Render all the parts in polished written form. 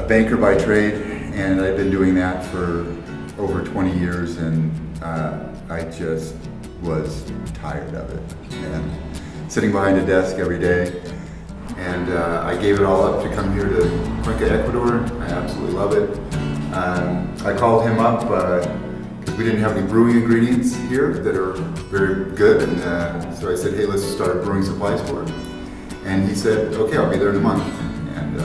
Banker by trade, and I've been doing that for over 20 years, and I just was tired of it. And sitting behind a desk every day, and I gave it all up to come here to Cuenca, Ecuador. I absolutely love it. I called him up because we didn't have any brewing ingredients here that are very good, and so I said, hey, let's start brewing supplies for it. And he said, okay, I'll be there in a month. And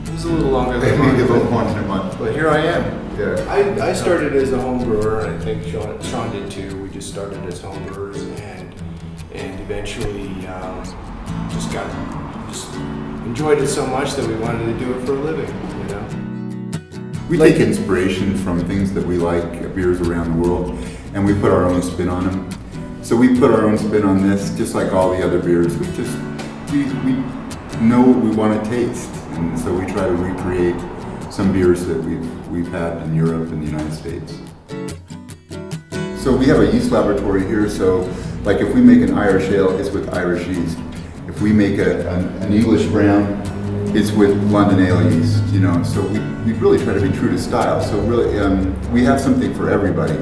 it was a little longer than maybe a little more than a month. But here I am. Yeah. I started as a home brewer, and I think Sean did too. We just started as home brewers, and eventually just enjoyed it so much that we wanted to do it for a living. You know. We take inspiration from things that we like, beers around the world, and we put our own spin on them. So we put our own spin on this, just like all the other beers. We know what we want to taste, and so we try to recreate some beers that we've had in Europe and the United States. So we have a yeast laboratory here, so like if we make an Irish ale, it's with Irish yeast. If we make an English brown, it's with London ale yeast, you know, so we really try to be true to style. So really, we have something for everybody.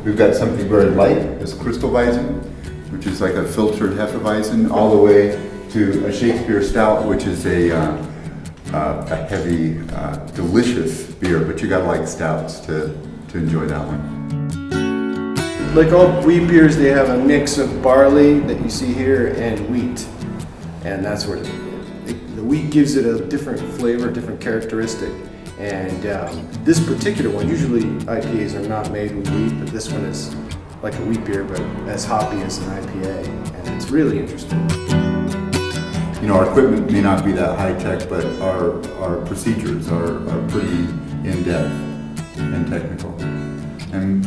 We've got something very light, this crystal Weizen, which is like a filtered Hefeweizen, all the way to a Shakespeare Stout, which is a heavy, delicious beer, but you gotta like stouts to enjoy that one. Like all wheat beers, they have a mix of barley that you see here and wheat, and that's where the wheat gives it a different flavor, different characteristic. And this particular one, usually IPAs are not made with wheat, but this one is like a wheat beer, but as hoppy as an IPA, and it's really interesting. You know, our equipment may not be that high tech, but our procedures are pretty in-depth and technical. And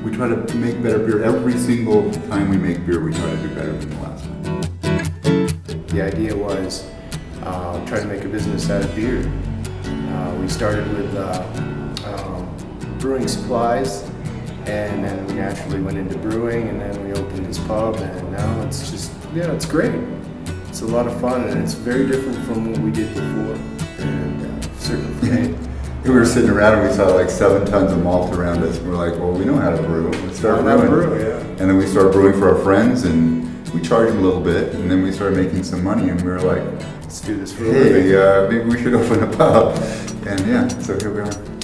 we try to make better beer. Every single time we make beer, we try to do better than the last time. The idea was try to make a business out of beer. We started with brewing supplies, and then we naturally went into brewing, and then we opened this pub, and now it's just, yeah, it's great. It's a lot of fun, and it's very different from what we did before, and certainly for me. We were sitting around and we saw like 7 tons of malt around us, and we're like, well, we know how to brew. Let's start brewing. Yeah. And then we started brewing for our friends, and we charged them a little bit, and then we started making some money, and we were like, let's do this for a living. Hey, maybe we should open a pub. And yeah, so here we are.